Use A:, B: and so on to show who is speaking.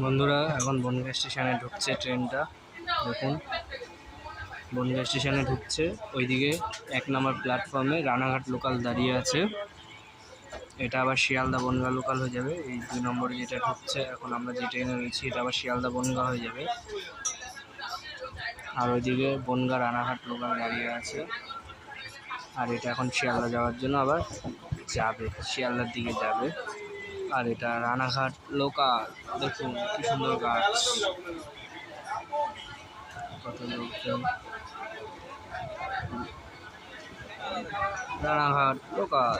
A: বন্ধুরা এখন বনগাঁ স্টেশনে ঢুকছে ট্রেনটা। দেখুন বনগাঁ স্টেশনে ঢুকছে। ওইদিকে 1 নম্বর প্ল্যাটফর্মে রানাঘাট লোকাল দাঁড়িয়ে আছে। এটা আবার শিয়ালদা বনগাঁ লোকাল হয়ে যাবে। এই 2 নম্বরে যেটা ঢুকছে এখন আমরা যে ট্রেনে রয়েছি এটা আবার শিয়ালদা বনগাঁ হয়ে যাবে। আর ওইদিকে বনগাঁ রানাঘাট লোকাল দাঁড়িয়ে আছে। আর এটা এখন শিয়ালদা যাওয়ার জন্য আবার যাবে, শিয়ালদার দিকে যাবে। আর এটা রানাঘাট লোকাল। দেখুন কি সুন্দর গাছ, কত লোকজন। রানাঘাট লোকাল।